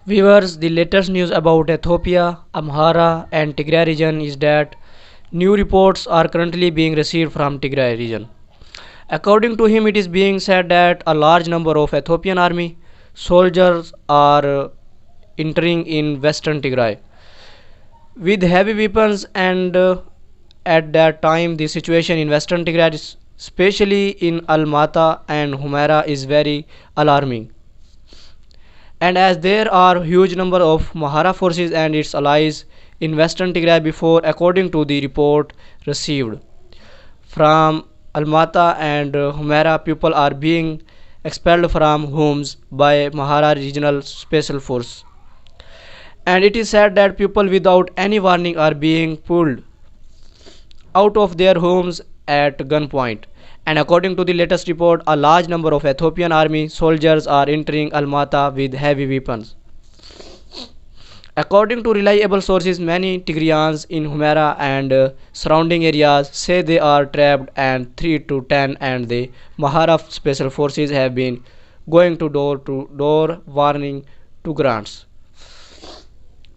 Viewers, the latest news about Ethiopia, Amhara, and Tigray region is that new reports are currently being received from Tigray region. According to him, it is being said that a large number of Ethiopian army soldiers are entering in western Tigray with heavy weapons, and at that time the situation in western Tigray, especially in Almata and Humera, is very alarming. And as there are huge number of Mahara forces and its allies in western Tigray before, according to the report received from Almata and Humera, people are being expelled from homes by Mahara Regional Special Force. And it is said that people without any warning are being pulled out of their homes at gunpoint. And according to the latest report, a large number of Ethiopian army soldiers are entering Almata with heavy weapons. According to reliable sources, many Tigrayans in Humera and surrounding areas say they are trapped, and 3 to 10 and the Mahara special forces have been going to door warning to grants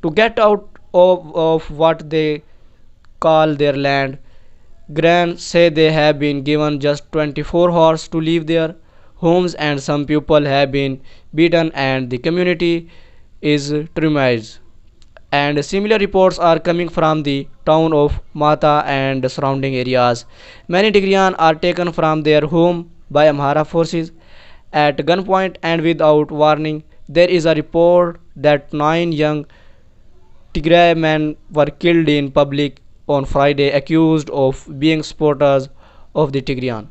to get out of what they call their land. Gran say they have been given just 24 hours to leave their homes, and some people have been beaten and the community is traumatized. And similar reports are coming from the town of Mata and surrounding areas. Many Tigrayan are taken from their home by Amhara forces at gunpoint and without warning. There is a report that 9 young Tigray men were killed in public on Friday, accused of being supporters of the Tigrayan.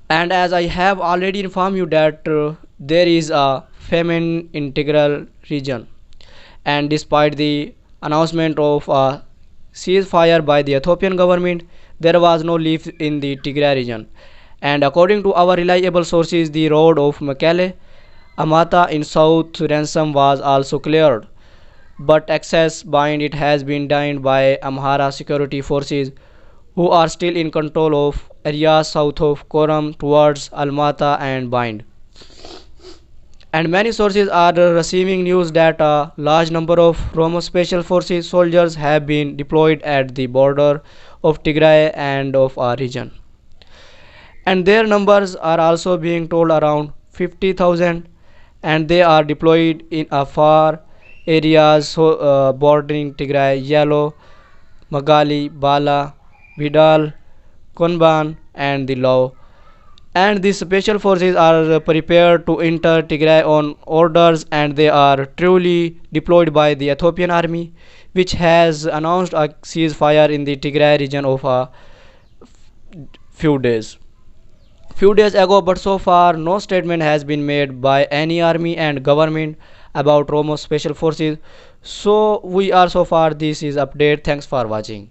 And as I have already informed you that there is a famine in Tigray region, and despite the announcement of a ceasefire by the Ethiopian government, there was no relief in the Tigray region. And according to our reliable sources, the road of Mekelle Amata in South Ransom was also cleared, but access behind it has been denied by Amhara security forces, who are still in control of areas south of Koram towards Almata and Bind. And many sources are receiving news that a large number of Romo Special Forces soldiers have been deployed at the border of Tigray and of our region. And their numbers are also being told around 50,000, and they are deployed in a far areas bordering Tigray, Yellow, Magali, Bala, Vidal, Konban, and the Law. And these special forces are prepared to enter Tigray on orders, and they are truly deployed by the Ethiopian army, which has announced a ceasefire in the Tigray region of a few days ago. But so far no statement has been made by any army and government about Romo special forces. So we are so far, this is update. Thanks for watching.